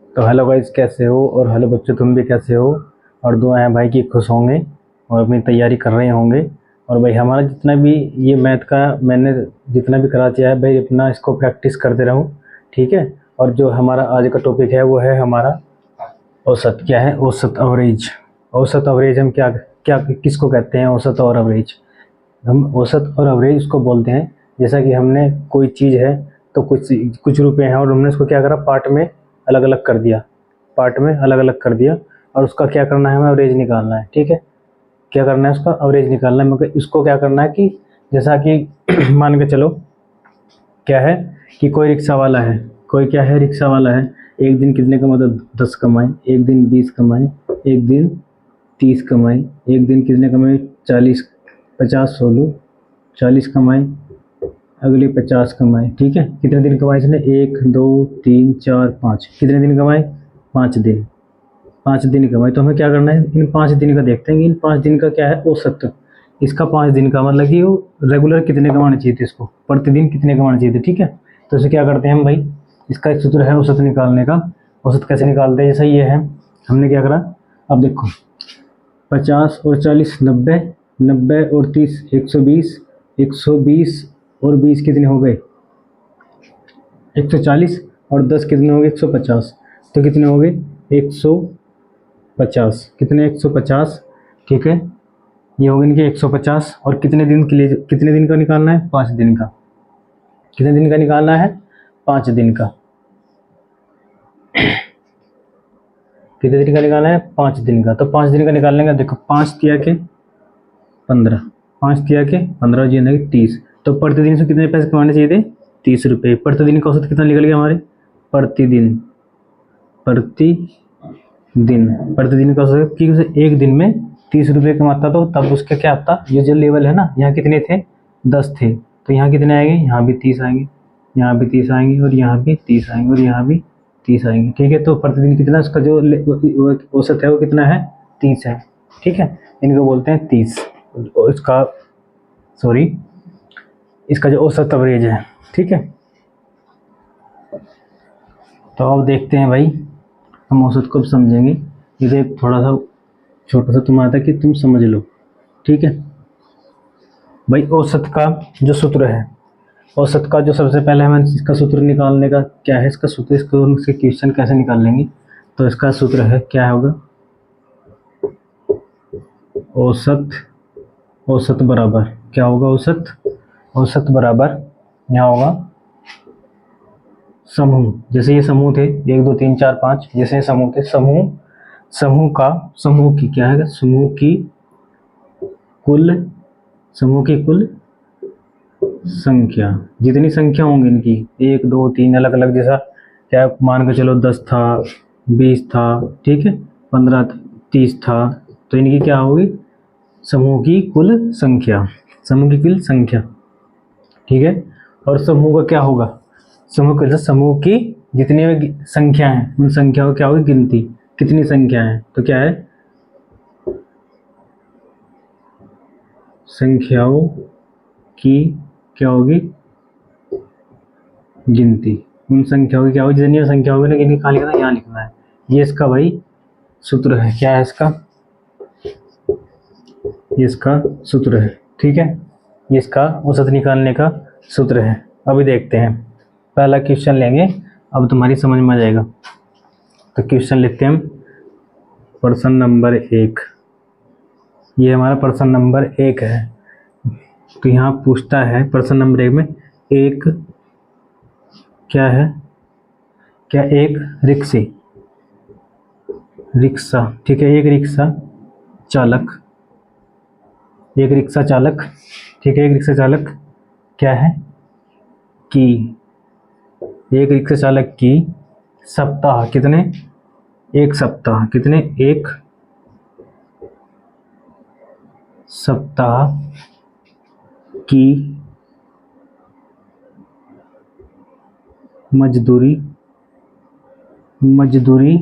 तो hello guys, कैसे हो? और हेलो बच्चों, तुम भी कैसे हो? और दुआ है भाई कि खुश होंगे और अपनी तैयारी कर रहे होंगे। और भाई हमारा जितना भी ये मैथ का मैंने जितना भी करा दिया है भाई, अपना इसको प्रैक्टिस करते रहूँ, ठीक है। और जो हमारा आज का टॉपिक है वो है हमारा औसत। क्या है? औसत, अवरेज। औसत अवरेज हम क्या क्या किसको कहते हैं? औसत और अवरेज। हम औसत और अवरेज उसको बोलते हैं, जैसा कि हमने कोई चीज़ है तो कुछ कुछ रुपए हैं और हमने उसको क्या करा, पार्ट में अलग अलग कर दिया, पार्ट में अलग अलग कर दिया। और उसका क्या करना है, हमें एवरेज निकालना है, ठीक है। क्या करना है, उसका एवरेज निकालना है। मगर इसको क्या करना है कि जैसा कि मान के चलो, क्या है कि कोई रिक्शा वाला है, कोई क्या है, रिक्शा वाला है। एक दिन कितने कमाए? तो 10 कमाए, एक दिन 20 कमाए, एक दिन 30 कमाए, एक दिन कितने कमाए? 40, 50, 16, 40 कमाए, अगले 50 कमाए, ठीक है। कितने दिन कमाए इसने? 1 2 3 4 5। कितने दिन कमाए? 5 दिन। 5 दिन कमाए। तो हमें क्या करना है, इन 5 दिन का देखते हैं कि इन 5 दिन का क्या है औसत। इसका 5 दिन का मतलब कि वो रेगुलर कितने कमाने चाहिए थे, इसको प्रतिदिन कितने कमाने चाहिए थे, ठीक है। तो इसे क्या करते हैं हम भाई, इसका एक सूत्र है औसत निकालने का। औसत कैसे निकालते हैं? जैसा ये है, हमने क्या करा, अब देखो, 50 और 40 90, 90 और 30 120, 120 और 20 कितने हो गए? 140। और 10 कितने हो गए? 150। तो कितने हो गए? 150। कितने? 150, ठीक है। ये हो गए इनके 150। और कितने दिन के लिए, कितने दिन का निकालना है? 5 दिन का। कितने दिन का निकालना है? 5 दिन का। कितने दिन का निकालना है? 5 दिन का। तो 5 दिन का निकालने का देखो, 5 तिया के 15, 5 तिया के 15 जी 30। तो प्रतिदिन से कितने पैसे कमाने चाहिए थे? 30 रुपये। प्रतिदिन का औसत कितना निकल गया हमारे? प्रतिदिन, प्रतिदिन, प्रतिदिन का औसत कि उसे एक दिन में 30 रुपये कमाता, तो तब उसका क्या आता? ये जो लेवल है ना, यहाँ कितने थे? 10 थे। तो यहाँ कितने आएंगे? यहाँ भी 30 आएंगे, यहाँ भी 30 आएंगे, और यहाँ भी 30 आएंगे, और यहाँ भी 30 आएंगे, ठीक है। तो प्रतिदिन कितना उसका जो औसत है वो कितना है? 30 है, ठीक है। इनको बोलते हैं 30। इसका, सॉरी, इसका जो औसत एवरेज है, ठीक है। तो अब देखते हैं भाई, हम औसत को समझेंगे। इसे थोड़ा सा छोटा सा तुम्हारा था कि तुम समझ लो, ठीक है भाई। औसत का जो सूत्र है, औसत का जो सबसे पहले हमें इसका सूत्र निकालने का क्या है, इसका सूत्र, इसके क्वेश्चन कैसे निकाल लेंगे। तो इसका सूत्र है, क्या होगा? औसत, औसत बराबर क्या होगा? औसत, औसत बराबर यहाँ होगा समूह। जैसे ये समूह थे 1 2 3 4 5, जैसे ये समूह थे, समूह, समूह का, समूह की क्या है? समूह की कुल, समूह की कुल संख्या। जितनी संख्या होंगी इनकी, 1 2 3 अलग अलग, जैसा क्या मान के चलो 10 था, 20 था, ठीक है, 15 30 था। तो इनकी क्या होगी? समूह की कुल संख्या, समूह की कुल संख्या, ठीक है। और समूह का क्या होगा? समूह का, समूह की जितनी भी संख्या है उन संख्याओं क्या होगी? गिनती। कितनी संख्या है? तो क्या है? संख्याओं की क्या होगी? गिनती। उन संख्याओं की क्या होगी? जितनी संख्या होगी ना, इनकी कहाँ लिखना है? यहाँ लिखना है। ये इसका भाई सूत्र है। क्या है इसका? ये इसका सूत्र है, ठीक है। ये इसका औसत निकालने का सूत्र है। अभी देखते हैं, पहला क्वेश्चन लेंगे, अब तुम्हारी समझ में आ जाएगा। तो क्वेश्चन लिखते हैं हम, प्रश्न नंबर 1। ये हमारा प्रश्न नंबर 1 है। तो यहाँ पूछता है प्रश्न नंबर 1 में, एक क्या है, क्या एक रिक्शे, रिक्शा, ठीक है, एक रिक्शा चालक, एक रिक्शा चालक, ठीक है, एक रिक्शा चालक क्या है कि, एक रिक्शा चालक की सप्ताह कितने? एक सप्ताह कितने? एक सप्ताह की मजदूरी, मजदूरी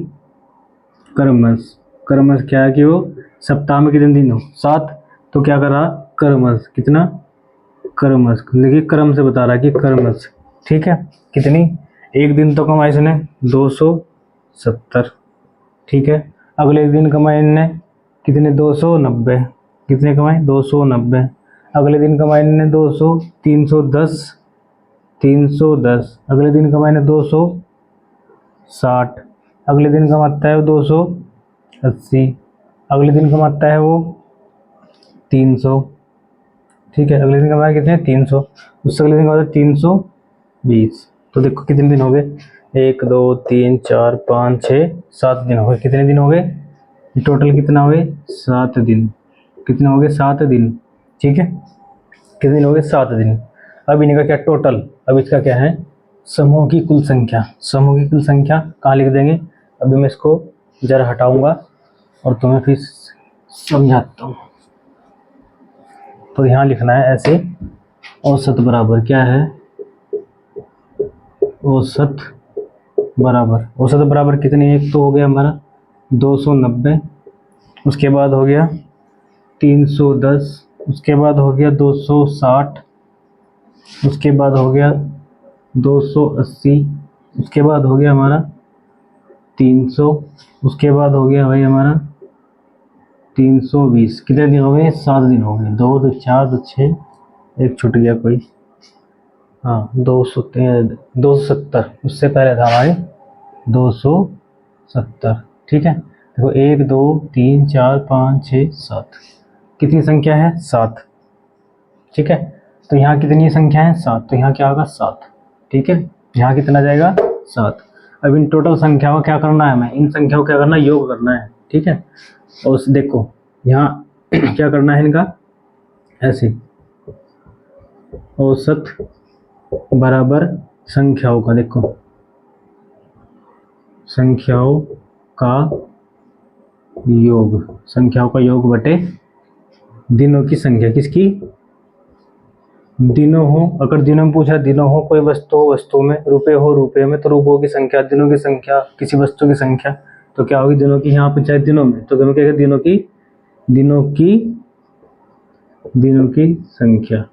क्रमश, क्रमश क्या है कि वो सप्ताह में कितने दिन हो? 7। तो क्या कर रहा? क्रमश, कितना? क्रमश, देखिए क्रम से बता रहा है कि क्रमश, ठीक है। कितनी? एक दिन तो कमाई इसने 270, ठीक है। अगले दिन कमाए इनने कितने, 290, कितने कमाए 290। अगले दिन कमाए इनने 200, 310, 310। अगले दिन कमाए इनने 260। अगले दिन कमाता है वो 280। अगले दिन कमाता है वो 300, ठीक है। अगले दिन कमाया कितने 300, उससे अगले दिन कमाता है 320। तो देखो कितने दिन हो गए, 1 2 3 4 5 6 7 दिन हो गए। कितने दिन हो गए टोटल, कितना हो गए 7 दिन। कितने हो गए 7 दिन, ठीक है। कितने दिन हो गए 7 दिन। अब इनका क्या टोटल, अब इसका क्या है समूह की कुल संख्या। समूह की कुल संख्या कहाँ लिख देंगे, अभी मैं इसको जरा हटाऊंगा और तुम्हें फिर समझाता हूँ। तो यहाँ लिखना है ऐसे, औसत बराबर क्या है, औसत बराबर कितने, एक तो हो गया हमारा 290, उसके बाद हो गया 310, उसके बाद हो गया 260, उसके बाद हो गया 280, उसके बाद हो गया हमारा 300, उसके बाद हो गया भाई हमारा 320। कितने दिन हो गए 7 दिन हो गए। 2 2 4 2 6, एक छूट गया कोई, हाँ 270, उससे पहले था हमारे 270, ठीक है। देखो 1 2 3 4 5 6 7, कितनी संख्या है 7, ठीक है। तो यहाँ कितनी संख्या है 7, तो यहाँ क्या होगा 7, ठीक है। यहाँ कितना जाएगा 7। अब इन टोटल संख्याओं को क्या करना है, हमें इन संख्याओं को क्या करना है, योग करना है, ठीक है। और देखो यहाँ क्या करना है इनका, ऐसे औसत बराबर संख्याओं का, देखो संख्याओं का योग, संख्याओं का योग बटे दिनों की संख्या, किसकी, दिनों हो, अगर दिनों में पूछा, दिनों हो कोई वस्तु हो वस्तु में, रुपए हो रुपए में, तो रुपयों की संख्या, दिनों की संख्या, किसी वस्तु की संख्या, तो क्या होगी दिनों की, यहाँ पे चाहे दिनों में, तो क्या कहेगा दिनों की संख्या,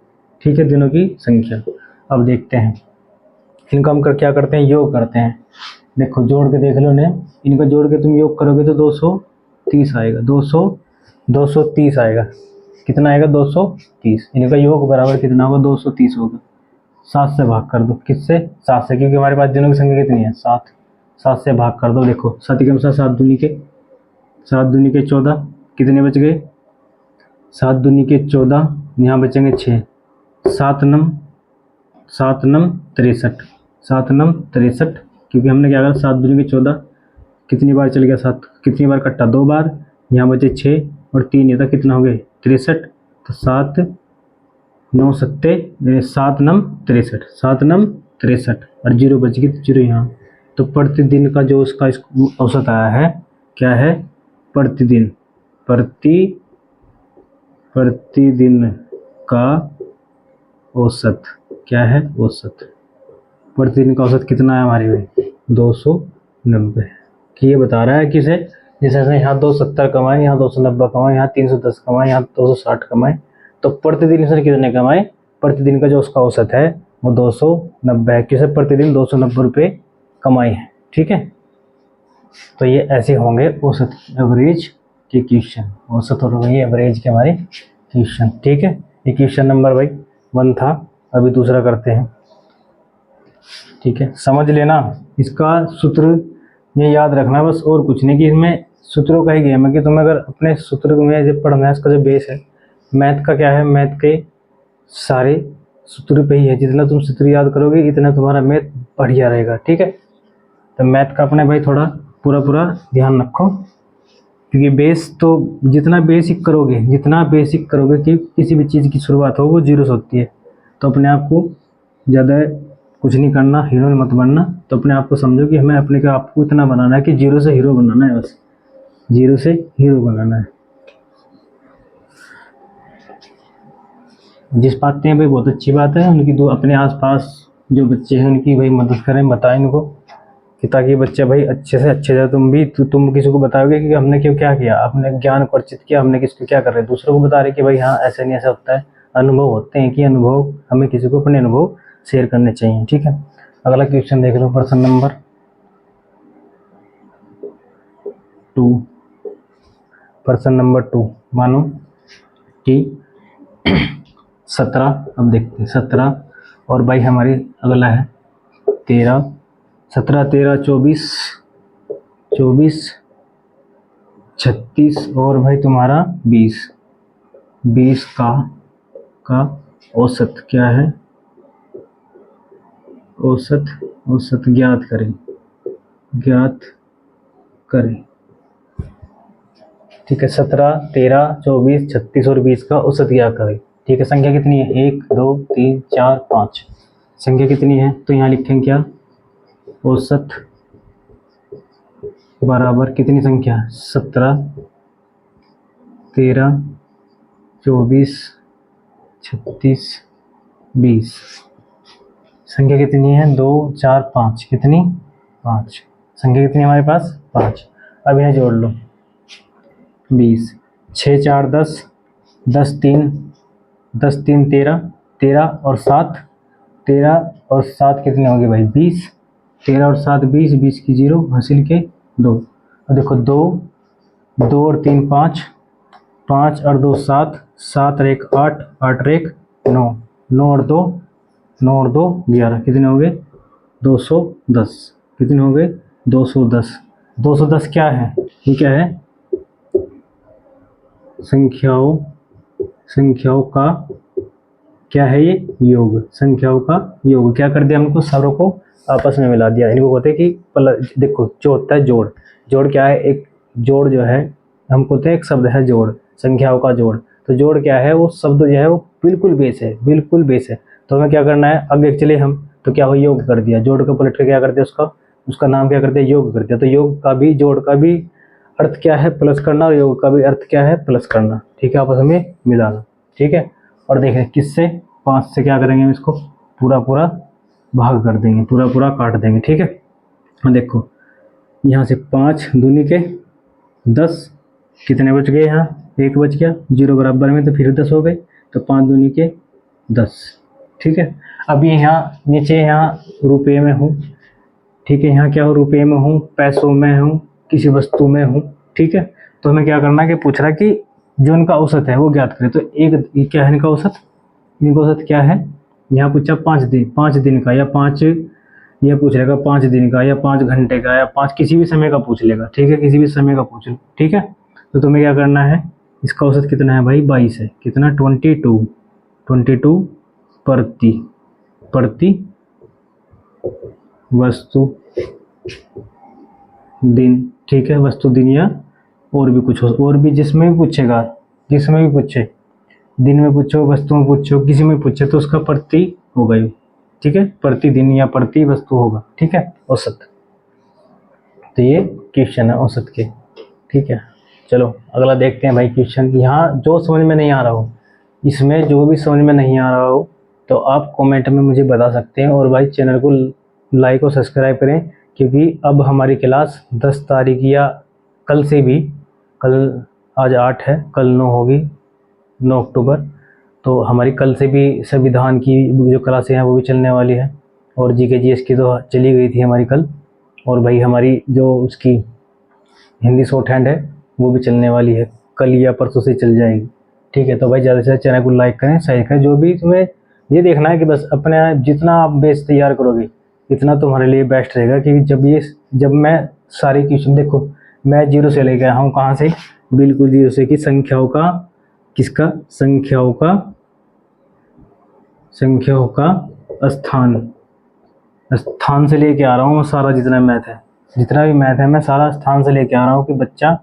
ठीक है, दिनों की संख्या। अब देखते हैं इनको हम क्या करते हैं, योग करते हैं। देखो जोड़ के देख लो ने, इनको जोड़ के तुम योग करोगे तो 230 आएगा, 230 आएगा। कितना आएगा 230। इनका योग बराबर कितना होगा 230 होगा। 7 से भाग कर दो, किससे 7 से, क्योंकि हमारे पास दिनों की संख्या कितनी है 7। 7 से भाग कर दो, देखो 7 के अनुसार 7 दूनी के 14, कितने बच गए 7 दूनी के 14, यहाँ बचेंगे 6, 7 नम 63, 7 नम 63, क्योंकि हमने क्या करा 7 दूनी के 14, कितनी बार चल गया 7, कितनी बार कट्टा 2 बार, यहाँ बचे 6 और 3, ये था कितना हो गए 63। तो 7 9 सत्ते 7 नम 63, 7 नम 63 और 0 बच गई, तो 0 यहाँ। तो प्रतिदिन का जो उसका औसत आया है क्या है, प्रतिदिन प्रतिदिन का औसत क्या है, औसत प्रतिदिन का औसत कितना है हमारे भाई 290, कि ये बता रहा है किसे, जैसे यहाँ 270 कमाए, यहाँ 290 कमाए, यहाँ 310 कमाए, यहाँ 260 कमाए, तो प्रतिदिन इसने कितने कमाए, प्रतिदिन का जो उसका औसत है वो 290 है। किसे प्रतिदिन 290 रुपये कमाए हैं, ठीक है। तो ये ऐसे होंगे औसत एवरेज के क्वेश्चन, औसत और वही एवरेज के हमारे क्वेश्चन, ठीक है। ये क्वेश्चन नंबर भाई 1 था। अभी दूसरा करते हैं, ठीक है। समझ लेना, इसका सूत्र ये याद रखना बस, और कुछ नहीं, कि इसमें सूत्रों का ही गेम है, कि तुम्हें अगर अपने सूत्र में जो पढ़ना है, इसका जो बेस है मैथ का क्या है, मैथ के सारे सूत्र पे ही है, जितना तुम सूत्र याद करोगे इतना तुम्हारा मैथ बढ़िया रहेगा, ठीक है। तो मैथ का अपने भाई थोड़ा पूरा ध्यान रखो, क्योंकि बेस तो जितना बेसिक करोगे कि किसी भी चीज़ की शुरुआत हो वो 0 से होती है। तो अपने आप को ज़्यादा कुछ नहीं करना, हीरो मत बनना, तो अपने आप को समझो कि हमें अपने आप को इतना बनाना है कि 0 से हीरो बनाना है, बस 0 से हीरो बनाना है। जिस पाते हैं भाई बहुत अच्छी बात है, उनकी दो अपने आसपास जो बच्चे हैं उनकी भाई मदद करें, बताएं इनको, कि ताकि बच्चे भाई अच्छे से अच्छे जाए। तुम किसी को बताओगे कि हमने क्यों क्या किया, अपने ज्ञान को अर्जित किया, हमने किसको क्या कर रहे हैं, दूसरों को बता रहे कि भाई हाँ ऐसा नहीं ऐसा होता है। अनुभव होते हैं कि अनुभव हमें किसी को अपने अनुभव शेयर करने चाहिए, ठीक है। अगला क्वेश्चन देख लो, प्रश्न नंबर 2, पर्सन नंबर 2 मानो कि 17, अब देखते हैं 17, और भाई हमारी अगला है 13, 17 13 24, 36 और भाई तुम्हारा 20, 20 का औसत क्या है, औसत ज्ञात करें। ठीक है, 17 13 24 36 और 20 का औसत ज्ञात करें। ठीक है, संख्या कितनी है, 1 2 3 4 5, संख्या कितनी है, तो यहाँ लिखेंगे क्या, औसत बराबर कितनी संख्या, 17 13 24 36 20, संख्या कितनी है, 2 4 5, कितनी 5, संख्या कितनी हमारे पास 5। अब इन्हें जोड़ लो, 20, 6 4 10, 10 3 13, 13 और 7, 13 और 7 कितने होंगे भाई 20, 13 और 7 20, 20 की 0 हासिल के 2, और देखो 2 2 और 3 5, 5 और 2 7, 7 और 1 8, 8 और 1 9, 9 और 2 11, कितने हो गए 210, कितने हो गए 210। 210 क्या है, ये क्या है, संख्याओं का क्या है, ये योग, संख्याओं का योग। क्या कर दिया हमको, सबों को आपस में मिला दिया। इनको कहते हैं कि देखो जो होता है जोड़, जोड़ क्या है, एक जोड़ जो है हमको कहते हैं, एक शब्द है जोड़, संख्याओं का जोड़। तो जोड़ क्या है, वो शब्द जो है वो बिल्कुल बेस है, बिल्कुल बेस है। तो हमें क्या करना है, आगे चले हम, तो क्या हो, योग कर दिया, जोड़ को पलट के क्या कर दिया, उसका नाम क्या कर दिया, योग कर दिया। तो योग का भी, जोड़ का भी अर्थ क्या है, प्लस करना, और योग का भी अर्थ क्या है, प्लस करना। ठीक है, आपस में मिलाना। ठीक है, और देखें किससे, 5 से क्या करेंगे, हम इसको पूरा भाग कर देंगे, पूरा काट देंगे। ठीक है, देखो यहाँ से 5 दूनी के 10, कितने बच गए, यहाँ 1 बच गया, 0 बराबर में, तो फिर 10 हो गए, तो 5 दूनी के 10। ठीक है, अब ये यहाँ नीचे, यहाँ रुपये में हूँ। ठीक है, यहाँ क्या हो, रुपये में हूँ, पैसों में हूँ, किसी वस्तु में हूँ। ठीक है, तो हमें क्या करना है कि पूछ रहा है कि जो उनका औसत है वो ज्ञात करें। तो एक क्या है इनका औसत, इनका औसत क्या है, यहाँ पूछा 5 दिन का, या 5, ये पूछ लेगा 5 दिन का, या 5 घंटे का, या 5 किसी भी समय का पूछ लेगा। ठीक है, किसी भी समय का पूछ लो। ठीक है, तो तुम्हें क्या करना है, इसका औसत कितना है भाई, 22 है, कितना 22 प्रति वस्तु दिन। ठीक है, वस्तु दिन, या और भी कुछ हो, और भी जिसमें भी पूछेगा, जिसमें भी पूछे, दिन में पूछो, वस्तु में पूछो, किसी में पूछे, तो उसका प्रति होगा ये। ठीक है, प्रति दिन या प्रति वस्तु होगा। ठीक है, औसत। तो ये क्वेश्चन है औसत के। ठीक है, चलो अगला देखते हैं भाई क्वेश्चन। यहाँ जो समझ में नहीं आ रहा हो, इसमें जो भी समझ में नहीं आ रहा हो, तो आप कमेंट में मुझे बता सकते हैं। और भाई चैनल को लाइक और सब्सक्राइब करें, क्योंकि अब हमारी क्लास 10 तारीख या कल से भी, कल आज 8 है, कल 9 होगी, 9 अक्टूबर, तो हमारी कल से भी संविधान की जो क्लासें हैं वो भी चलने वाली है। और जीके जीएस की तो चली गई थी हमारी कल, और भाई हमारी जो उसकी हिंदी शॉर्ट हैंड है वो भी चलने वाली है, कल या परसों से चल जाएगी। ठीक है, तो भाई ज़्यादा से ज़्यादा चैनल को लाइक करें, शेयर करें। जो भी तुम्हें ये देखना है कि बस अपने जितना आप बेस तैयार करोगे इतना तुम्हारे लिए बेस्ट रहेगा। क्योंकि जब मैं सारे क्वेश्चन, देखो मैं 0 से लेके आया हूँ, कहाँ से, बिल्कुल 0 से, कि संख्याओं का, किसका, संख्याओं का स्थान से लेके आ रहा हूँ। सारा जितना भी मैथ है मैं सारा स्थान से लेके आ रहा हूँ, कि बच्चा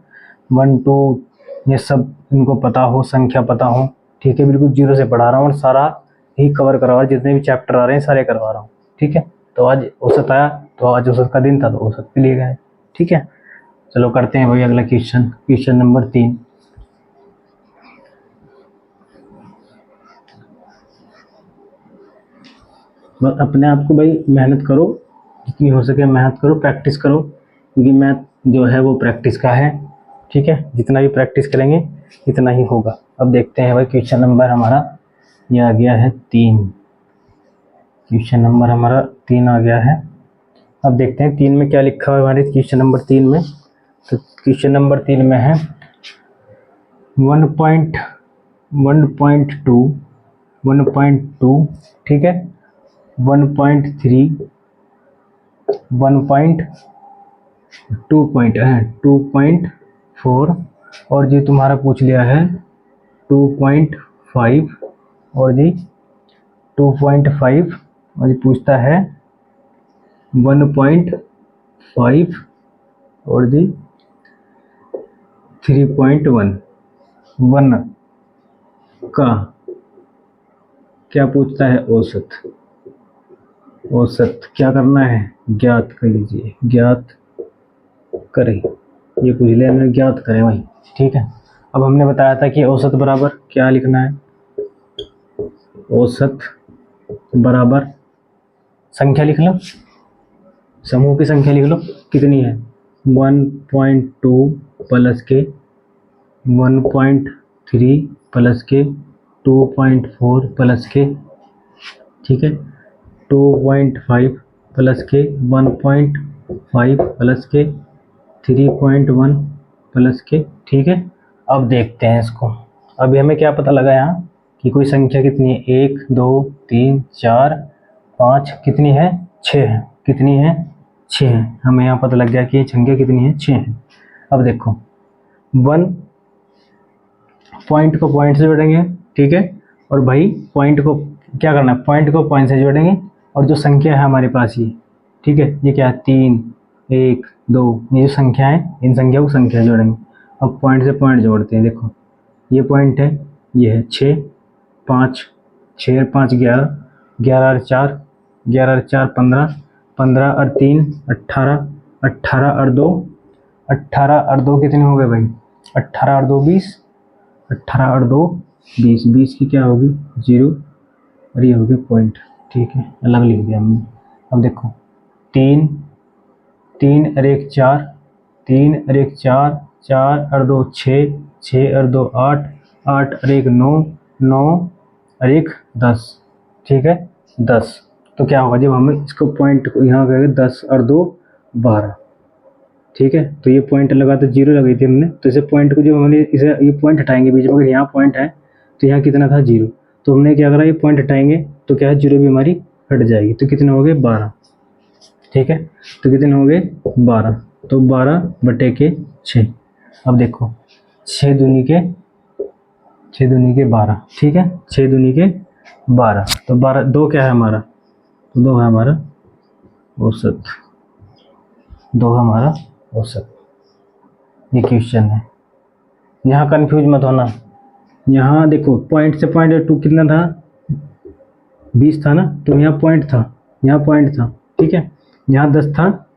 1 2 ये सब इनको पता हो, संख्या पता हो। ठीक है, बिल्कुल 0 से पढ़ा रहा हूँ, और सारा ही कवर करवा रहा हूँ, जितने भी चैप्टर आ रहे हैं सारे करवा रहा हूँ। ठीक है, तो आज औसत आया, तो आज औसत का दिन था, तो औसत के लिए गए। ठीक है, चलो करते हैं भाई अगला क्वेश्चन नंबर 3। बस अपने आप को भाई मेहनत करो, जितनी हो सके मेहनत करो, प्रैक्टिस करो, क्योंकि मैथ जो है वो प्रैक्टिस का है। ठीक है, जितना भी प्रैक्टिस करेंगे इतना ही होगा। अब देखते हैं भाई क्वेश्चन नंबर हमारा ये आ गया है 3, क्वेश्चन नंबर हमारा 3 आ गया है। अब देखते हैं 3 में क्या लिखा हुआ है हमारे क्वेश्चन नंबर 3 में। तो क्वेश्चन नंबर 3 में है 1.1.2, 1.2, ठीक है, 1.3, 2.4, और जी तुम्हारा पूछ लिया है 2.5, और जी 2.5, और जी पूछता है 1.5, और जी 3.1 का क्या पूछता है? औसत। औसत क्या करना है? ज्ञात कर लीजिए, ज्ञात करें, ये पूछ लिया हमने, ज्ञात करें भाई, ठीक है। अब हमने बताया था कि औसत बराबर क्या लिखना है? औसत बराबर संख्या लिख लो, समूह की संख्या लिख लो, कितनी है? 1.2 प्लस के, 1.3 प्लस के, 2.4 प्लस के, ठीक है, 2.5 प्लस के, 1.5 प्लस के, 3.1 प्लस के, ठीक है। अब देखते हैं इसको। अभी हमें क्या पता लगा यहाँ कि कोई संख्या कितनी है? 1, 2, 3, 4, 5, कितनी है? 6 है। कितनी है? 6 है। हमें यहाँ पता लग गया कि ये संख्या कितनी है? 6 है। अब देखो, 1 पॉइंट को पॉइंट से जोड़ेंगे, ठीक है, और भाई पॉइंट को क्या करना है? पॉइंट को पॉइंट से जोड़ेंगे, और जो संख्या है हमारे पास ये, ठीक है, ये क्या है? 3, 1, 2, ये जो संख्या है, इन संख्या को संख्या जोड़ेंगे। अब पॉइंट से पॉइंट जोड़ते हैं। देखो, ये पॉइंट है, ये है 6, 5, 6 और 5 11, 11 और 4, 11 और 4 15, 15 और 3 18, 18 और 2, 18 और 2 कितने हो गए भाई? 18 और 2 20, 18 और 2 20, 20 की क्या होगी? 0, और ये हो गया पॉइंट, ठीक है, अलग लिख दिया हमने। अब देखो, 3, 3 और 1 4, 3 और 1 4, 4 और 2 6, 6 और 2 8, 8 और 1 9, 9 और 1 10, ठीक है, 10। तो क्या होगा जब हम इसको पॉइंट को यहाँ करेंगे? 10 और 2 12, ठीक है। तो ये पॉइंट लगा तो 0 लगाई थी हमने, तो इसे पॉइंट को जब हमने इसे ये पॉइंट हटाएंगे बीच में, अगर यहाँ पॉइंट है तो यहाँ कितना था? 0। तो हमने क्या करा? ये पॉइंट हटाएंगे तो क्या है? 0 भी हमारी हट जाएगी। तो कितने हो गए? 12, ठीक है। तो कितने हो गए? 12। तो 12/6। अब देखो, 6 दूनी के 12, ठीक है, 6 दूनी के 12, तो 12 2 क्या है हमारा? तो 2 है हमारा औसत, 2 हमारा औसत। ये क्वेश्चन है, यहाँ कंफ्यूज मत होना। यहाँ देखो, पॉइंट से पॉइंट 2 कितना था? 20 था ना, तो यहाँ पॉइंट था, यहाँ पॉइंट था, ठीक है, यहाँ 10 था,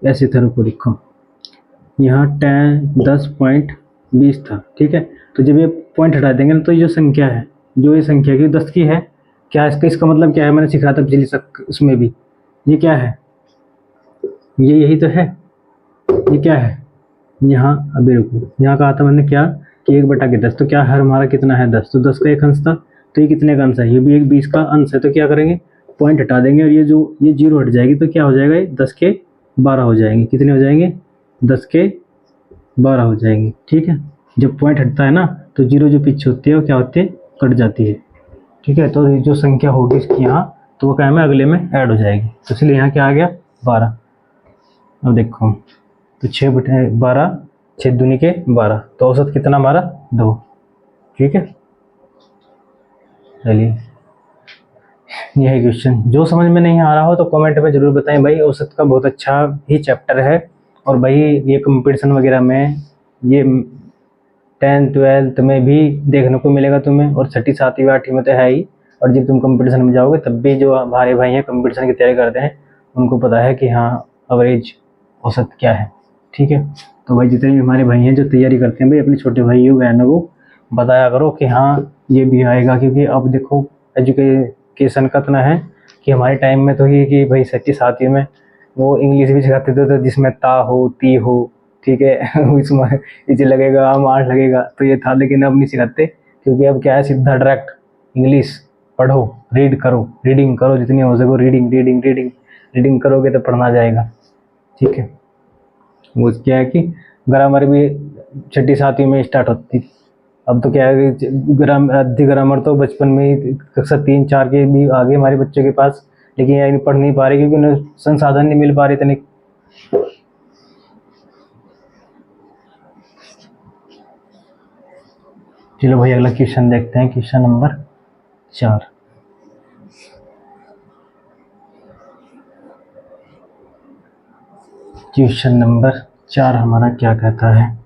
ऐसे था, रुको देखो, यहाँ 10.20 था, ठीक है। तो जब ये पॉइंट हटा देंगे ना, तो ये जो संख्या है, जो ये संख्या की 10 की है, क्या इसका मतलब क्या है? मैंने सिखाया था पिछली उसमें भी। ये क्या है? ये यही तो है। ये क्या है? यहाँ अभी रुको, यहाँ कहा था मैंने क्या कि 1/10, तो क्या हर हमारा कितना है? 10, तो 10 का एक अंश था, तो ये कितने का अंश है? ये भी एक 20 का अंश है। तो क्या करेंगे? पॉइंट हटा देंगे, और ये 0 हट जाएगी, तो क्या हो जाएगा? ये 10 के 12 हो जाएंगे। कितने हो जाएंगे? 10 के 12 हो जाएंगे, ठीक है। जब पॉइंट हटता है ना, तो 0 जो पीछे होती है वो क्या होती है? कट जाती है, ठीक है। तो ये जो संख्या होगी इसकी यहाँ, तो वो क्या है? अगले में ऐड हो जाएगी, तो इसलिए यहाँ क्या आ गया? 12। अब देखो, तो 6/12, 6 दूनी के 12, तो औसत कितना हमारा? 2, ठीक है। चलिए, यही क्वेश्चन। जो समझ में नहीं आ रहा हो तो कमेंट में ज़रूर बताएं भाई। औसत का बहुत अच्छा ही चैप्टर है, और भाई ये कंपटीशन वगैरह में, ये 10th 12th में भी देखने को मिलेगा तुम्हें, और 6ठी 7वीं 8वीं में तो है ही। और जब तुम कंपटीशन में जाओगे तब भी जो हमारे भाई हैं कंपटीशन की तैयारी करते हैं, उनको पता है कि हाँ एवरेज औसत क्या है, ठीक है। तो भाई जितने भी हमारे भाई हैं जो तैयारी करते हैं भाई, अपने छोटे भाइयों बहनों को बताया करो कि हाँ ये भी आएगा। क्योंकि अब देखो, एजुकेशन का इतना है कि हमारे टाइम में तो ये कि भाई 6ठी 7वीं में वो इंग्लिश भी सिखाते थे, तो जिसमें ता हो ती हो, ठीक है, इसमें इसे लगेगा, मार लगेगा, तो ये था। लेकिन अब नहीं सिखाते, क्योंकि अब क्या है? सीधा डायरेक्ट इंग्लिश पढ़ो, रीड करो, रीडिंग करो, जितनी हो सके रीडिंग रीडिंग रीडिंग रीडिंग करोगे तो पढ़ना जाएगा, ठीक है। वो क्या है कि ग्रामर भी छठी सातवीं में स्टार्ट होती थी। अब तो क्या है कि आधी ग्रामर तो बचपन में ही कक्षा 3 4 के भी आ गए हमारे बच्चों के पास, लेकिन ये पढ़ नहीं पा रहे क्योंकि उन्हें संसाधन नहीं मिल पा रहे इतने। चलो भाई अगला क्वेश्चन देखते हैं, क्वेश्चन नंबर 4। क्वेश्चन नंबर 4 हमारा क्या कहता है,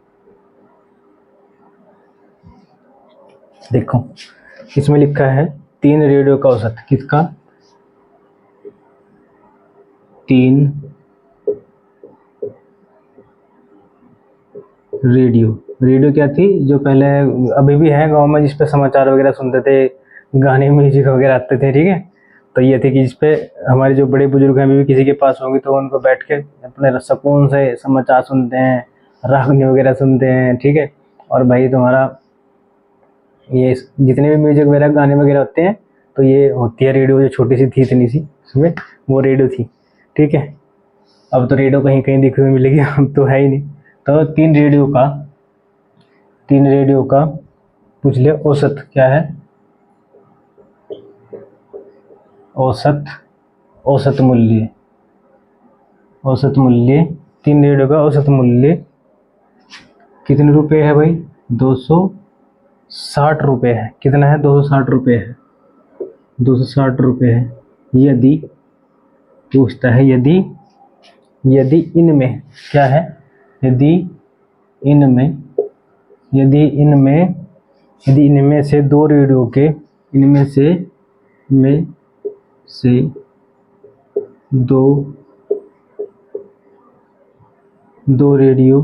देखो इसमें लिखा है 3 रेडियो का औसत। किसका? 3 रेडियो क्या थी जो पहले अभी भी है गांव में, जिस पे समाचार वगैरह सुनते थे, गाने म्यूजिक वगैरह आते थे, ठीक है। तो ये थी कि जिस पे हमारे जो बड़े बुजुर्ग हैं अभी भी किसी के पास होंगे तो उनको बैठ के अपने सुकून से समाचार सुनते हैं, रागनी वगैरह सुनते हैं, ठीक है। और भाई तुम्हारा ये जितने भी म्यूजिक वगैरह गाने वगैरह होते हैं तो ये होती है रेडियो, जो छोटी सी थी इतनी सी उसमें, वो रेडियो थी, ठीक है। अब तो रेडियो कहीं कहीं देखने को मिलेगी, अब तो है ही नहीं। तो 3 रेडियो का पूछ लिया औसत क्या है, औसत औसत मूल्य, औसत मूल्य 3 रेडियो का औसत मूल्य कितने रुपए है भाई? 260 रुपये है। कितना है? 260 रुपये है, 260 रुपये है। यदि पूछता है यदि इनमें क्या है, यदि इनमें यदि इनमें यदि इनमें से 2 रेडियो के, इनमें से दो दो रेडियो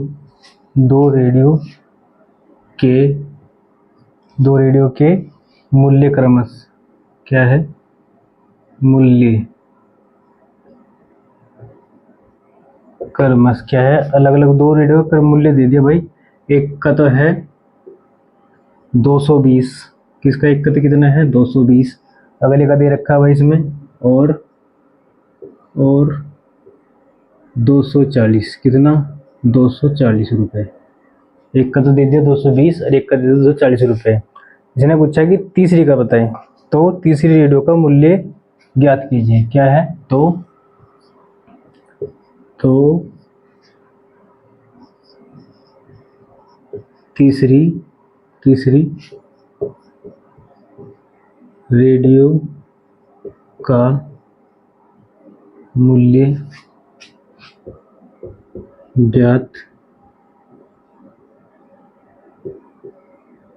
के दो रेडियो के मूल्य क्रमश क्या है, मूल्य क्रमश क्या है, अलग अलग 2 रेडियो का मूल्य दे दिया भाई। एक का तो है 220, किसका? एक का तो कितना है 220, अगले का दे रखा है भाई इसमें, और 240, कितना? 240 रुपये। एक का तो दे दिया 220 और एक का दे दिया 240 रुपये। इसने पूछा कि तीसरी का बताएं, तो तीसरी रेडियो का मूल्य ज्ञात कीजिए। क्या है? तो तीसरी रेडियो का मूल्य ज्ञात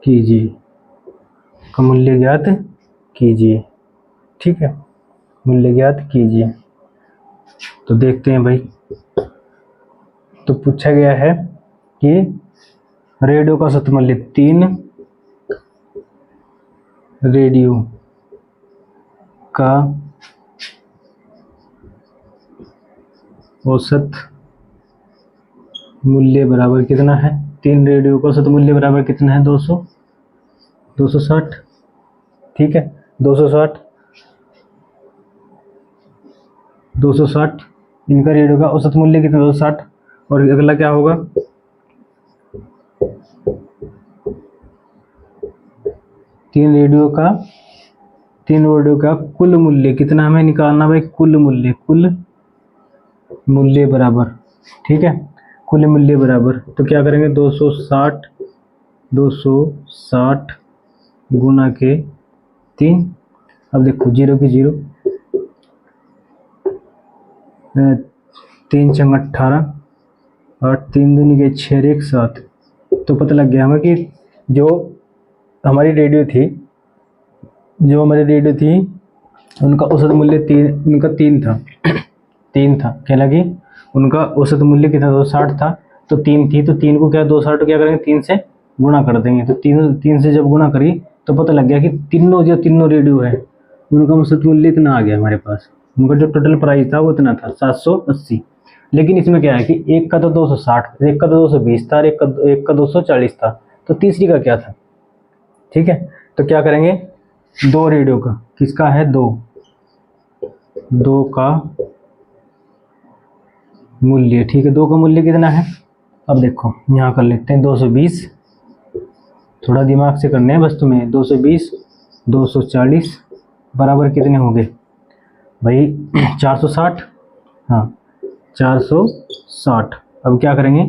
कीजिए, का मूल्य ज्ञात कीजिए, ठीक है, मूल्य ज्ञात कीजिए। तो देखते हैं भाई, तो पूछा गया है कि रेडियो का औसत मूल्य, 3 रेडियो का औसत मूल्य बराबर कितना है? 3 रेडियो का औसत मूल्य बराबर कितना है? 260, ठीक है। 260 इनका रेडियो का औसत मूल्य कितना? 260। और अगला क्या होगा? 3 रेडियो का कुल मूल्य कितना हमें निकालना भाई? कुल मूल्य बराबर, ठीक है, कुल मूल्य बराबर। तो क्या करेंगे? 260 गुना के 3। अब देखो 0 की 0, 3 चंग 18, 8 3 दूनी के 6 1 7। तो पता लग गया हमें कि जो हमारी रेडियो थी उनका औसत मूल्य 3 था। 3 था, क्या लगी? उनका औसत मूल्य कितना? 260 था। तो 3 थी, तो 3 को क्या 260 क्या करेंगे? 3 से गुणा कर देंगे। तो 3 से जब गुणा करी तो पता लग गया कि तीनों रेडियो है, उनका औसत मूल्य इतना आ गया हमारे पास। उनका जो टोटल प्राइस था वो इतना था, 780। लेकिन इसमें क्या है कि एक का तो 260, एक का तो 220 था, और एक का 240 था। तो तीसरी का क्या था? ठीक है, तो क्या करेंगे? 2 रेडियो का, किसका है? 2 का मूल्य, ठीक है। 2 का मूल्य कितना है? अब देखो यहाँ कर लेते हैं 220, थोड़ा दिमाग से करने हैं बस तुम्हें। 220 240 बराबर कितने होंगे भाई? 460। हाँ 460। अब क्या करेंगे?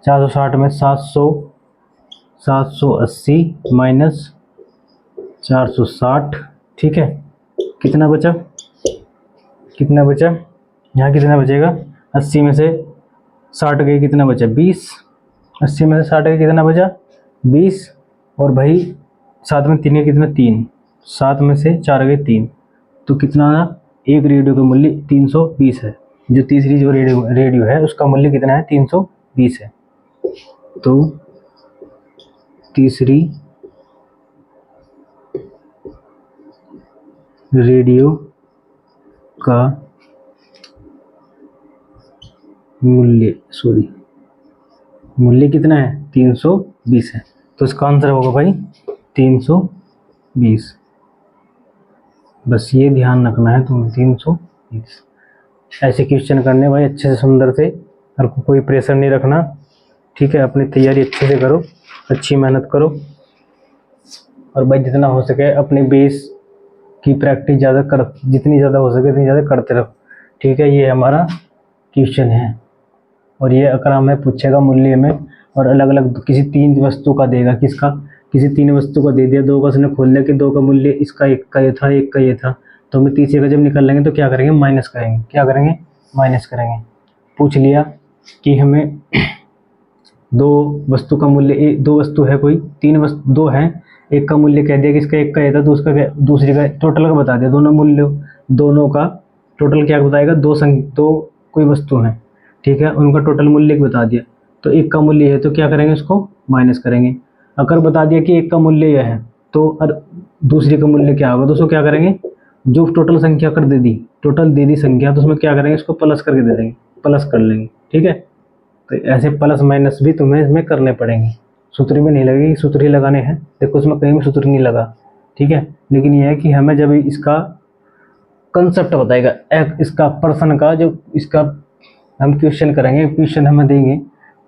460 में 780 माइनस 460, ठीक है। कितना बचा? कितना बचा? यहाँ कितना बचेगा? 80 में से 60 गए, कितना बचा? 20। 80 में से 60 गए, कितना बचा? 20। और भाई 7 में 3 गए, कितना? 3। 7 में से 4 गए 3, तो कितना आया? एक रेडियो का मूल्य 320 है। जो तीसरी जो रेडियो है उसका मूल्य कितना है? 320 है। तो तीसरी रेडियो का मूल्य कितना है? 320 है। तो इसका आंसर होगा भाई 320। बस ये ध्यान रखना है तुम्हें, 320। ऐसे क्वेश्चन करने भाई अच्छे से, सुंदर से, और कोई प्रेशर नहीं रखना, ठीक है। अपनी तैयारी अच्छे से करो, अच्छी मेहनत करो, और भाई जितना हो सके अपने बेस की प्रैक्टिस ज़्यादा कर, जितनी ज़्यादा हो सके उतनी ज़्यादा करते रहो, ठीक है। ये हमारा क्वेश्चन है, और ये अगर हमें पूछेगा मूल्य में, और अलग अलग किसी 3 वस्तु का देगा, किसका? किसी 3 वस्तु का दे दिया, 2 का उसने खोल लिया कि 2 का मूल्य इसका, एक का ये था, एक का ये था, तो हमें तीसरे का जब निकाल लेंगे तो क्या करेंगे? माइनस करेंगे। क्या करेंगे? माइनस करेंगे। पूछ लिया कि हमें 2 वस्तु का मूल्य, 2 वस्तु है कोई, 3 वस्तु 2 है, एक का मूल्य कह दिया कि इसका एक का ये था, दूसरी का टोटल का बता दिया, दोनों मूल्य, दोनों का टोटल क्या बताएगा? 2 कोई वस्तु है, ठीक है, उनका टोटल मूल्य बता दिया, तो एक का मूल्य है, तो क्या करेंगे? इसको माइनस करेंगे। अगर बता दिया कि एक का मूल्य यह है, तो दूसरे का मूल्य क्या होगा? तो उसको क्या करेंगे? जो टोटल संख्या कर दे दी, टोटल दे दी संख्या, तो उसमें क्या करेंगे? इसको प्लस करके दे देंगे, प्लस कर लेंगे, ठीक है। तो ऐसे प्लस माइनस भी तुम्हें इसमें करने पड़ेंगे। सूत्र भी नहीं लगेगी, सूत्र ही लगाने हैं, देखो इसमें कहीं भी सूत्र नहीं लगा, ठीक है। लेकिन यह है कि हमें जब इसका कंसेप्ट बताएगा, इसका पर्सन का, जो इसका हम क्वेश्चन करेंगे, क्वेश्चन हमें देंगे,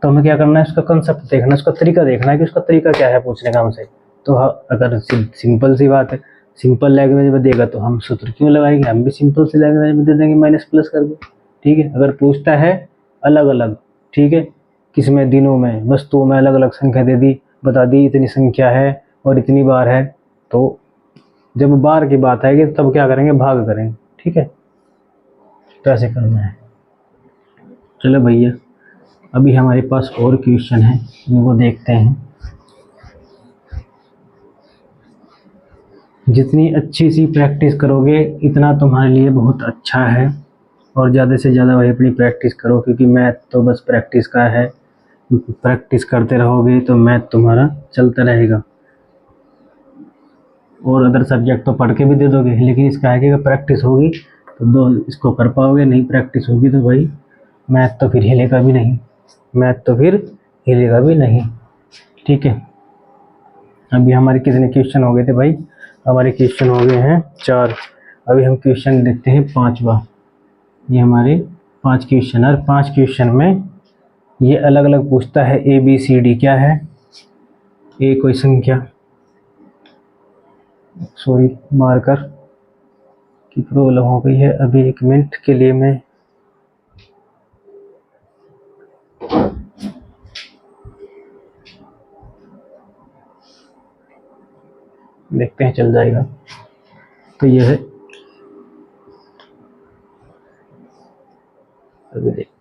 तो हमें क्या करना है? उसका कंसेप्ट देखना, उसका तरीका देखना है कि उसका तरीका क्या है पूछने का हमसे। तो अगर सिंपल सी बात है, सिंपल लैंग्वेज में देगा तो हम सूत्र क्यों लगाएंगे? हम भी सिंपल सी लैंग्वेज में दे देंगे माइनस प्लस करके, ठीक है। अगर पूछता है अलग अलग, ठीक है, किसमें? दिनों में, वस्तुओं में अलग अलग संख्या दे दी, बता दी इतनी संख्या है और इतनी बार है, तो जब बार की बात आएगी तब क्या करेंगे? भाग करेंगे, ठीक है। तो ऐसे करना है। चलो भैया, अभी हमारे पास और क्वेश्चन है, उनको देखते हैं। जितनी अच्छी सी प्रैक्टिस करोगे इतना तुम्हारे लिए बहुत अच्छा है, और ज़्यादा से ज़्यादा भाई अपनी प्रैक्टिस करो, क्योंकि मैथ तो बस प्रैक्टिस का है। प्रैक्टिस करते रहोगे तो मैथ तुम्हारा चलता रहेगा, और अदर सब्जेक्ट तो पढ़ के भी दे दोगे, लेकिन इसका है कि अगर प्रैक्टिस होगी तो इसको कर पाओगे, नहीं प्रैक्टिस होगी तो भाई मैथ तो फिर हिलेगा भी नहीं, मैथ तो फिर हिलेगा भी नहीं, ठीक है। अभी हमारे कितने क्वेश्चन हो गए थे भाई? हमारे क्वेश्चन हो गए हैं 4। अभी हम क्वेश्चन देखते हैं 5वां। ये हमारे 5 क्वेश्चन है, 5 क्वेश्चन में ये अलग अलग पूछता है। ABCD क्या है? ए कोई संख्या, सॉरी मार्कर की प्रॉब्लम हो गई है, अभी 1 मिनट के लिए मैं देखते हैं, चल जाएगा। तो ये है, अभी देखो,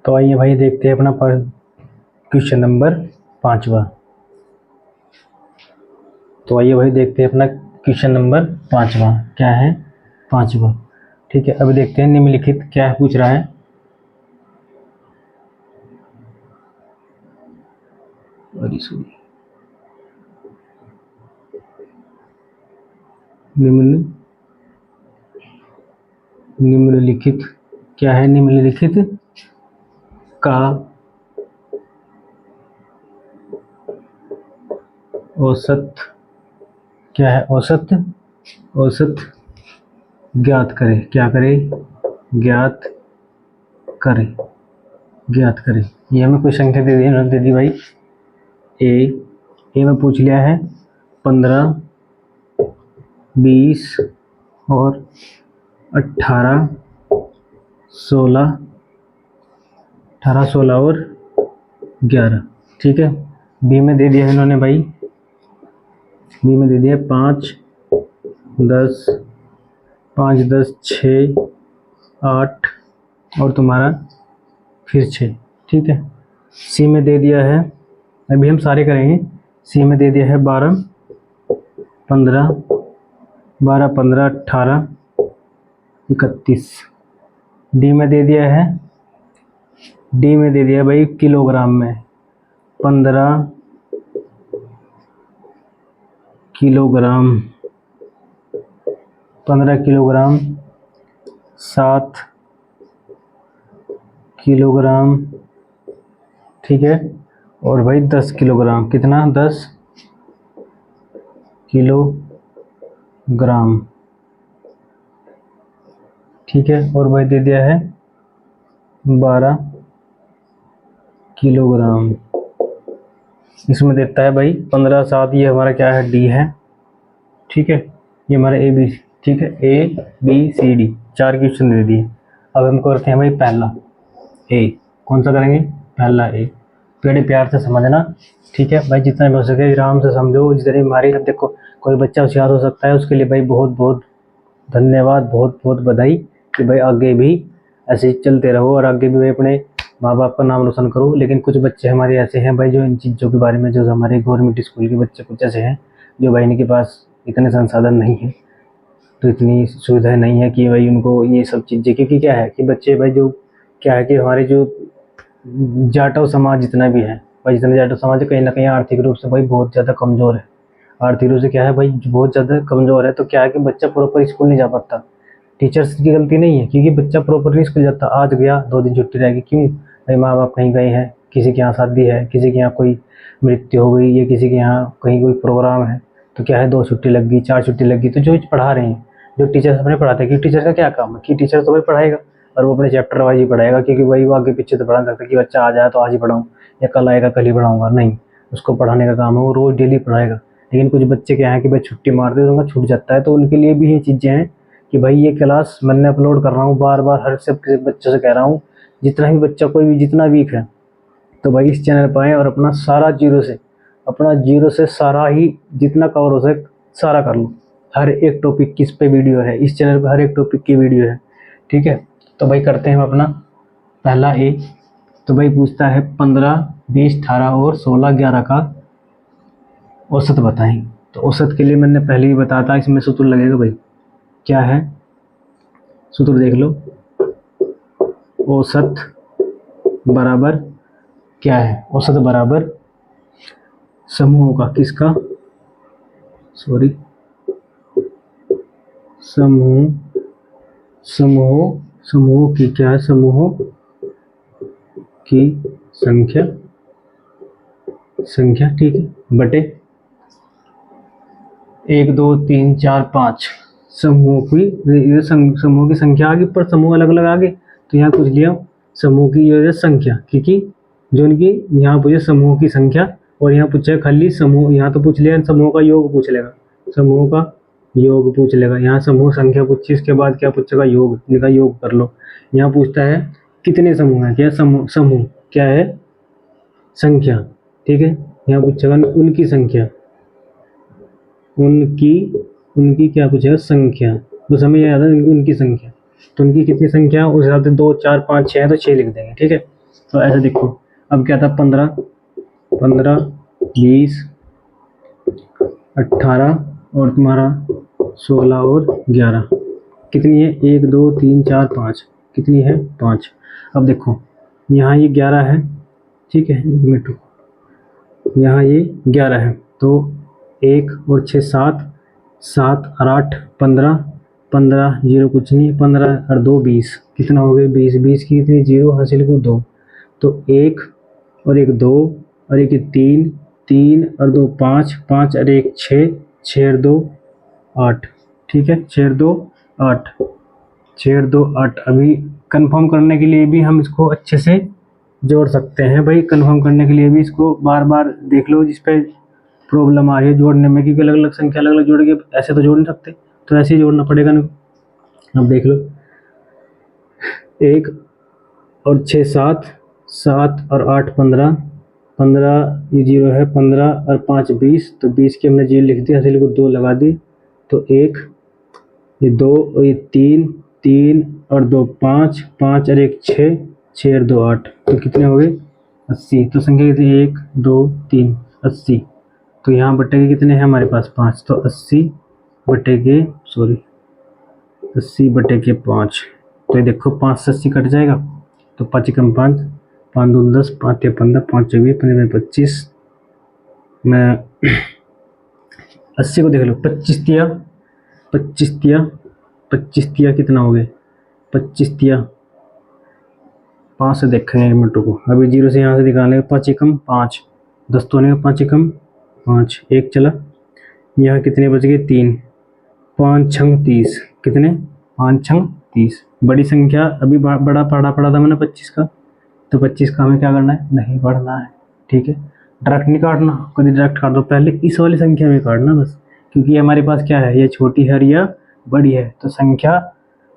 तो आइए भाई देखते हैं अपना क्वेश्चन नंबर 5वां। तो आइए भाई देखते हैं अपना क्वेश्चन नंबर 5वां क्या है? 5वां, ठीक है, अभी देखते हैं निम्नलिखित क्या पूछ रहा है। निम्नलिखित क्या है? निम्नलिखित का औसत क्या है? औसत ज्ञात करें। क्या करें? ज्ञात करें। ये हमें कोई संख्या दे दी, दे दी भाई ए में पूछ लिया है 15, 20 और 18, 16 और 11। ठीक है, बी में दे दिया है इन्होंने भाई, बी में दे दिया 5, 10, 6, 8 और तुम्हारा फिर 6। ठीक है, सी में दे दिया है, अभी हम सारे करेंगे। सी में दे दिया है 12, 15, 18, 31। डी में दे दिया है, भाई किलोग्राम में 15 किलोग्राम, 7 किलोग्राम। ठीक है, और भाई 10 किलोग्राम। कितना? 10 किलोग्राम। ठीक है, और भाई दे दिया है 12 किलोग्राम। इसमें देता है भाई 15, 7। ये हमारा क्या है? डी है। ठीक है, ये हमारा ए बी। ठीक है, A B C D 4 question दे दिए। अब हम करते हैं भाई पहला ए। कौन सा करेंगे? पहला ए। बड़े प्यार से समझना। ठीक है भाई, जितना भी हो सके आराम से समझो। जितनी हमारी, अब देखो कोई बच्चा होशियार हो सकता है, उसके लिए भाई बहुत बहुत धन्यवाद, बहुत बहुत बधाई कि भाई आगे भी ऐसे ही चलते रहो और आगे भी भाई अपने माँ बाप का नाम रोशन करो। लेकिन कुछ बच्चे हमारे ऐसे हैं भाई, जो इन चीज़ों के बारे में, जो हमारे गवर्नमेंट स्कूल के बच्चे कुछ ऐसे हैं जो भाई इनके पास इतने संसाधन नहीं है, तो इतनी सुविधाएं नहीं है कि भाई उनको ये सब चीज़ें, क्योंकि क्या है कि बच्चे भाई जो क्या है कि हमारे जो जाटव समाज जितना भी है भाई, जितना जाटव समाज है, कहीं ना कहीं आर्थिक रूप से भाई बहुत ज़्यादा कमज़ोर है। आर्थिक रूप से क्या है भाई, बहुत ज़्यादा कमज़ोर है। तो क्या है कि बच्चा प्रॉपर स्कूल नहीं जा पाता। टीचर्स की गलती नहीं है, क्योंकि बच्चा प्रॉपर नहीं स्कूल जाता। आज गया, 2 दिन छुट्टी रहेगी, क्यों भाई? माँ बाप कहीं गए हैं, किसी के यहाँ शादी है, किसी के यहाँ कोई मृत्यु हो गई, या किसी के यहाँ कहीं कोई प्रोग्राम है, तो क्या है 2 छुट्टी लग गई, 4 छुट्टी लग गई। तो जो पढ़ा रहे हैं, जो टीचर्स अपने पढ़ाते हैं, कि टीचर का क्या काम है कि टीचर तो भाई पढ़ाएगा और वो अपने चैप्टर वाइज ही पढ़ाएगा, क्योंकि भाई वो आगे पीछे तो पढ़ा सकता है कि बच्चा आ जाए तो आज ही पढ़ाऊँ या कल आएगा कल ही पढ़ाऊँगा। नहीं, उसको पढ़ाने का काम है, वो रोज़ डेली पढ़ाएगा। लेकिन कुछ बच्चे क्या है कि भाई छुट्टी मार दे तो उनका छूट जाता है। तो उनके लिए भी ये चीज़ें हैं कि भाई ये क्लास मैंने अपलोड कर रहा हूँ, बार बार हर सब बच्चों से कह रहा हूँ, जितना भी बच्चा कोई भी जितना वीक है तो भाई इस चैनल पर आए और अपना सारा जीरो से सारा ही जितना कवर हो सके सारा कर लो। हर एक टॉपिक की इस पे वीडियो है, इस चैनल पर हर एक टॉपिक की वीडियो है। ठीक है, तो भाई करते हैं हम अपना पहला ए। तो भाई पूछता है 15, 20, 18 और 16, 11 का औसत बताएं। तो औसत के लिए मैंने पहले ही बताया था, इसमें सूत्र लगेगा भाई। क्या है सूत्र? देख लो, औसत बराबर क्या है? औसत बराबर समूहों का, किसका? सॉरी, समूहों की क्या है? समूहों की संख्या। ठीक है, बटे 1, 2, 3, 4, 5 समूहों की, समूह की संख्या आ गई, पर समूह अलग अलग आ गए। तो यहाँ पूछ लिया समूह की जो है संख्या, क्योंकि जो इनकी यहाँ पूछे समूह की संख्या, और यहाँ पूछे खाली समूह। यहाँ तो पूछ लिया समूह का योग पूछ लेगा, समूह का योग पूछ लेगा। यहाँ समूह संख्या पूछी, इसके बाद क्या पूछेगा? योग। इनका योग कर लो। यहाँ पूछता है कितने समूह है? क्या समूह क्या है? संख्या। ठीक है, यहाँ पूछेगा उनकी संख्या, उनकी क्या पूछेगा? संख्या। बस हमें याद है उनकी संख्या। तो उनकी कितनी संख्या, उस हिसाब से 2, 4, 5, 6 है तो 6 लिख देंगे। ठीक है, तो ऐसे देखो, अब क्या था? 15, 20, 18 और तुम्हारा 16 और 11। कितनी है, 1 2 3 4 5, कितनी है 5। अब देखो यहाँ ये 11 है, ठीक है, 1 मिनट रुको, यहाँ ये 11 है, तो 1 और 6 7, 7 और 8 15, 15 जीरो कुछ नहीं, 15 और 2 20, कितना हो गया 20, 20 की कितनी जीरो हासिल को 2, तो 1 और 1 2 और 1 3, 3 और 2 5, 5 और 1 6, 6 और 2 8, ठीक है, 6 और 2 8, 6 और 2 8। अभी कंफर्म करने के लिए भी हम इसको अच्छे से जोड़ सकते हैं भाई, कंफर्म करने के लिए भी इसको बार बार देख लो जिस पे प्रॉब्लम आ रही है जोड़ने में, क्योंकि अलग अलग संख्या अलग अलग जोड़ के ऐसे तो जोड़ नहीं सकते, तो ऐसे ही जोड़ना पड़ेगा ना। अब देख लो 1 और 6 7, 7 और 8 15, 15 ये जीरो है, 15 और 5 20, तो 20 की हमने जीरो लिख दी, हासिल को 2 लगा दी, तो 1 ये 2 और ये 3, 3 और 2 5, 5 और 1 6, 6 और 2 8, तो कितने हो गए 80। तो संख्या कितनी 1 2 3 80, तो यहाँ बटे के कितने हैं हमारे पास 5, तो 80 बटे के 5, तो ये देखो 5 से 80 कट जाएगा, तो 5 कम 5, 5 दून 10, 5 15, 5 24, 15 25, मैं 80 को देख लो, 25 दिया 25 दिया 25 दिया, कितना हो गया 25 दिया, 5 से देखेंगे 1 मिनट को, अभी जीरो से यहाँ से निकालेंगे, 5 एकम 5, 10 तो नहीं, 5 एकम 5, 1 चला, यहाँ कितने बच गए 3, 5 छंग 30, कितने 5 छंग 30, बड़ी संख्या अभी बड़ा पढ़ा था मैंने 25 का, तो 25 का हमें क्या करना है, नहीं पढ़ना है, ठीक है, डायरेक्ट नहीं काटना, कभी डायरेक्ट काट दो, पहले इस वाली संख्या में काटना बस, क्योंकि ये हमारे पास क्या है, ये छोटी है या बड़ी है, तो संख्या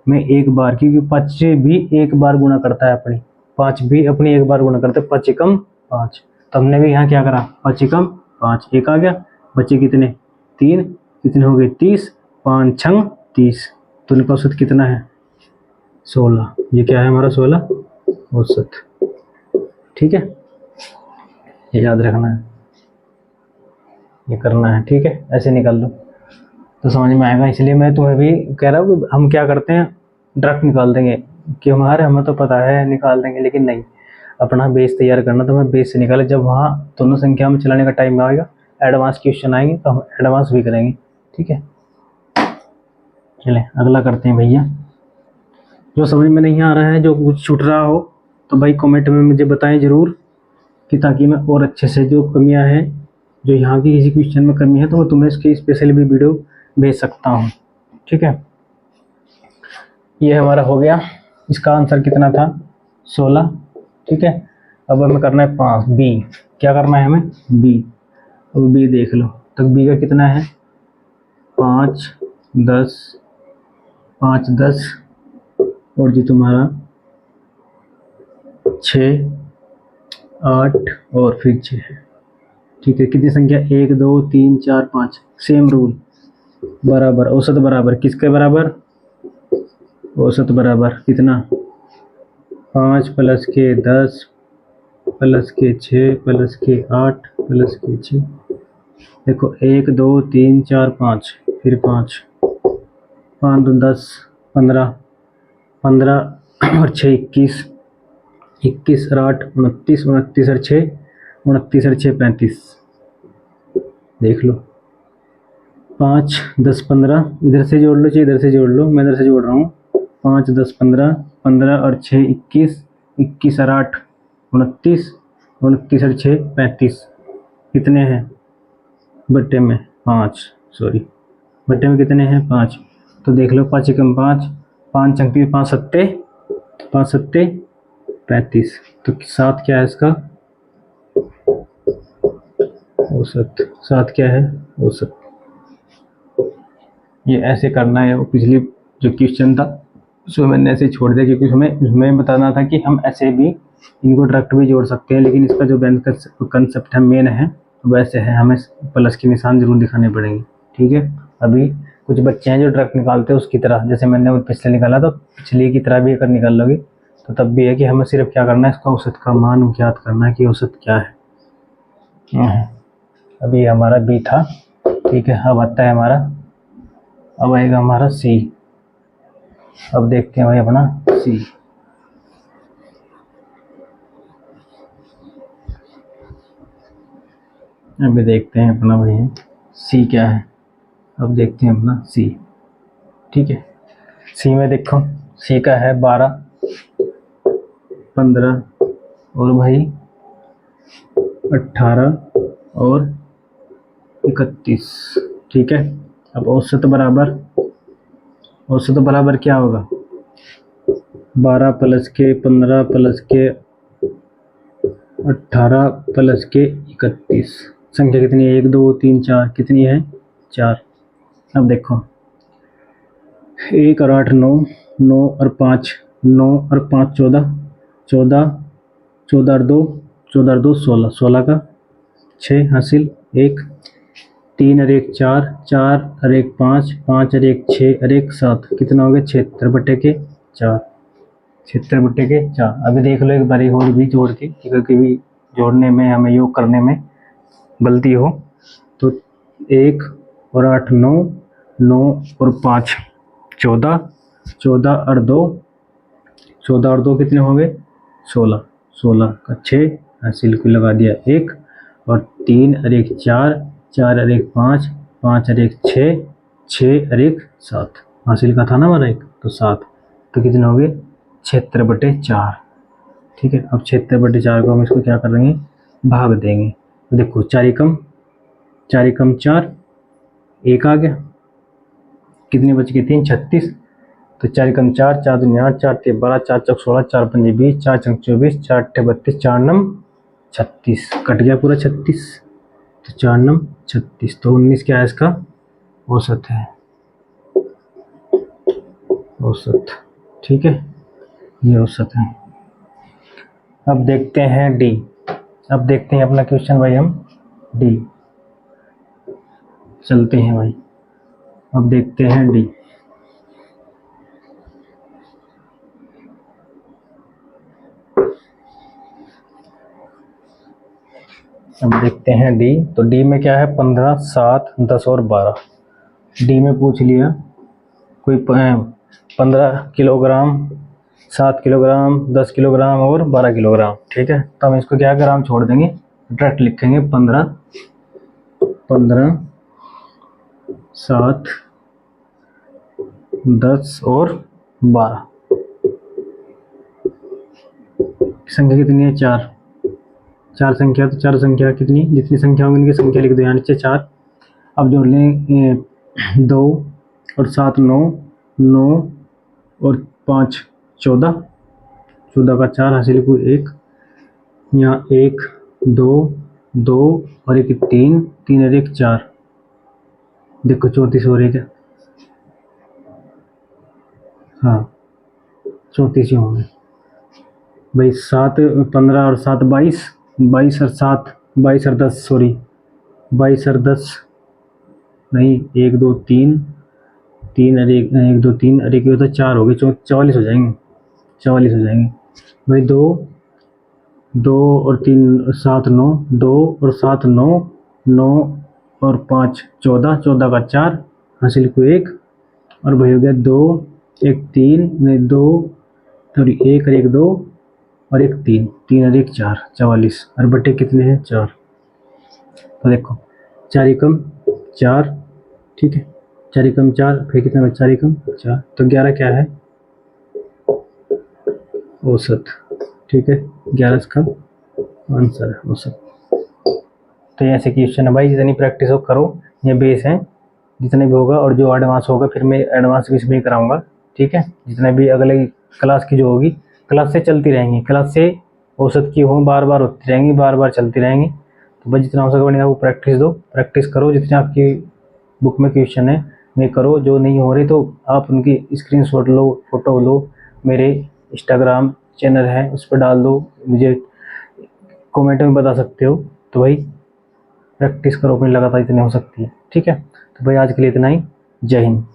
में एक बार, क्योंकि 5 भी एक बार गुणा करता है अपनी, 5 भी अपनी एक बार गुणा करता है, 5 एकम 5, तो हमने भी यहाँ क्या करा, 5 एकम 5, एक आ गया, बचे कितने 3, कितने हो गए 30, 5 छंग 30, तो इनका औसत कितना है 16, ये क्या है हमारा 16 औसत, ठीक है, ये याद रखना है, ये करना है, ठीक है, ऐसे निकाल लो तो समझ में आएगा। इसलिए मैं तुम्हें भी कह रहा हूँ कि हम क्या करते हैं, डायरेक्ट निकाल देंगे कि हमें तो पता है निकाल देंगे, लेकिन नहीं, अपना बेस तैयार करना, तो मैं बेस से निकाले, जब वहाँ दोनों संख्या में चलाने का टाइम आएगा, एडवांस क्वेश्चन आएंगे तो हम एडवांस भी करेंगे, ठीक है। चलें अगला करते हैं भैया, जो समझ में नहीं आ रहा है, जो कुछ छूट रहा हो तो भाई कमेंट में मुझे बताएं ज़रूर, कि ताकि मैं और अच्छे से, जो कमियां हैं, जो यहाँ की किसी क्वेश्चन में कमी है, तो मैं तुम्हें इसकी स्पेशल भी वीडियो भेज सकता हूँ, ठीक है। ये हमारा हो गया, इसका आंसर कितना था 16, ठीक है। अब हमें करना है 5 बी, क्या करना है हमें बी, अब बी देख लो, तो बी का कितना है 5 10, 5 10 और जो तुम्हारा 6 8 और फिर 6, ठीक है, कितनी संख्या 1 2 3 4 5, सेम रूल, बराबर औसत, बराबर किसके बराबर, औसत बराबर कितना 5 प्लस के 10 प्लस के 6 प्लस के 8 प्लस के 6, देखो 1 2 3 4 5, फिर 5, 5 2 10 15, 15 और 6 21, 21 और 8 29, 29 और 6 29 और 6 35, देख लो 5 10 15, इधर से जोड़ लो चाहे इधर से जोड़ लो, मैं इधर से जोड़ रहा हूँ, 5 10 15, 15 और 6 21, 21 और 8 29, 29 और 6 35, कितने हैं बट्टे में 5, सॉरी बट्टे में कितने हैं 5, तो देख लो 5 एकम 5, 5 अंक 5 सत्ते 5 सत्ते 35, तो 7 क्या है इसका औसत, 7 क्या है औसत। ये ऐसे करना है, वो पिछली जो क्वेश्चन था उसमें मैंने ऐसे छोड़ दिया, क्योंकि हमें बताना था कि हम ऐसे भी इनको डायरेक्ट भी जोड़ सकते हैं, लेकिन इसका जो बैंक कंसेप्ट है मेन है वैसे है, हमें प्लस के निशान जरूर दिखाने पड़ेंगे, ठीक है। अभी कुछ बच्चे हैं जो डायरेक्ट निकालते हैं उसकी तरह, जैसे मैंने वो पिछले निकाला, तो पिछले की तरह भी अगर निकाल लोगे तो तब भी है कि हमें सिर्फ क्या करना है, इसका औसत का मान ज्ञात करना है कि औसत क्या है। अभी हमारा बी था, ठीक है, अब आता है हमारा, अब आएगा हमारा सी, अब देखते हैं भाई अपना सी। अभी देखते हैं अपना भाई सी क्या है। अब देखते हैं अपना सी। ठीक है, सी में देखो, सी का है 12, 15 और भाई 18 और 31। ठीक है, अब औसत बराबर क्या होगा? 12 प्लस के 15 प्लस के 18 प्लस के 31। संख्या कितनी है? 1 2 3 4, कितनी है? 4। अब देखो, 1 और 8 9, 9 और 5 9 और 5 14, 14 14 और 2 14 और 2 16, 16 का 6 हासिल 1, 3 और 1 4, 4 और 1 5, 5 और 1 6 और 1 7, कितना हो गया? 76 बटे के 4। 76 बटे के 4। अभी देख लो एक बारी और भी जोड़ के, क्योंकि भी जोड़ने में हमें योग करने में गलती हो तो 1 और 8 9, 9 और 5 14, 14 और 2 14 और 2 कितने हो गए? 16, 16 का 6 हासिल को लगा दिया 1, और 3 और 1 4, 4 और 1 5, 5 और 1 6, 6 और 1 7, हासिल का था ना हमारा 1, तो 7। तो कितने हो गए? 76 बटे 4। ठीक है, अब 76 बटे 4 को हम इसको क्या करेंगे? भाग देंगे। तो देखो 4 एकम 4, 1 आ गया, कितने बच गए? 3, 36। तो 4 एकम 4, 4 दूनी 8, 4 तिया 12, 4 चौक 16, 4 पंजे 20, 4 छंग 24, 4 अट्ठे 32, 4 नम 36, कट गया पूरा 36। तो 4 नम 36, तो 19 क्या है इसका? औसत है, औसत। ठीक है, ये औसत है। अब देखते हैं डी। अब देखते हैं अपना क्वेश्चन भाई, हम डी चलते हैं भाई। अब देखते हैं डी। अब देखते हैं डी। तो डी में क्या है? 15 7 10 और 12। डी में पूछ लिया कोई 15 किलोग्राम, 7 किलोग्राम, 10 किलोग्राम और 12 किलोग्राम। ठीक है, तो हम इसको क्या ग्राम छोड़ देंगे, डायरेक्ट लिखेंगे 15 7 10 और 12। संख्या कितनी है? 4। 4 संख्या, तो 4 संख्या कितनी, जितनी संख्या होगी उनकी संख्या लिख दो यहाँ नीचे 4। अब जोड़ लें 2 और 7 9, 9 और 5 14, 14 का 4 हासिल को 1, यहाँ 1 2 2 और 1 3, 3 और 1 4। देखो 34 हो रही क्या? हाँ 34 ही होंगे भाई। 7 15 और 7 22, 22 और 7 22 और 10, सॉरी 22 और 10 नहीं, 1 2 3, 3 और 1 1 2 3 और 1 तो 4 हो गए, 44 हो जाएंगे, 44 हो जाएंगे भाई। 2 2 और 3 7 9, 2 और 7 9, 9 और 5 14, 14 का 4 हासिल को 1, और भाई हो गया 2 1 3 नहीं 2, सॉरी 1 और 1 2 और 1 3, 3 और 1 4, 44 और बटे कितने हैं? 4। तो देखो 4 एकम 4। ठीक है, 4 एकम 4, फिर कितना बचा? 4 एकम 4, तो 11 क्या है? औसत। ठीक है, 11 इसका आंसर है, औसत। तो ये ऐसे क्वेश्चन है भाई, जितनी प्रैक्टिस हो करो, ये बेस है। जितने भी होगा और जो एडवांस होगा फिर मैं एडवांस भी इसमें कराऊंगा। ठीक है, जितने भी अगले क्लास की जो होगी, क्लास से चलती रहेंगी, क्लास से औसत की हो बार बार होती रहेंगी, बार बार चलती रहेंगी। तो भाई जितना हो सके बढ़िया वो प्रैक्टिस दो, प्रैक्टिस करो। जितने आपकी बुक में क्वेश्चन है मैं करो, जो नहीं हो रही तो आप उनकी स्क्रीनशॉट लो, फोटो लो, मेरे इंस्टाग्राम चैनल है उस पर डाल दो, मुझे कमेंट में बता सकते हो। तो भाई प्रैक्टिस करो अपनी लगातार, इतनी हो सकती है। ठीक है, तो भाई आज के लिए इतना ही। जय हिंद।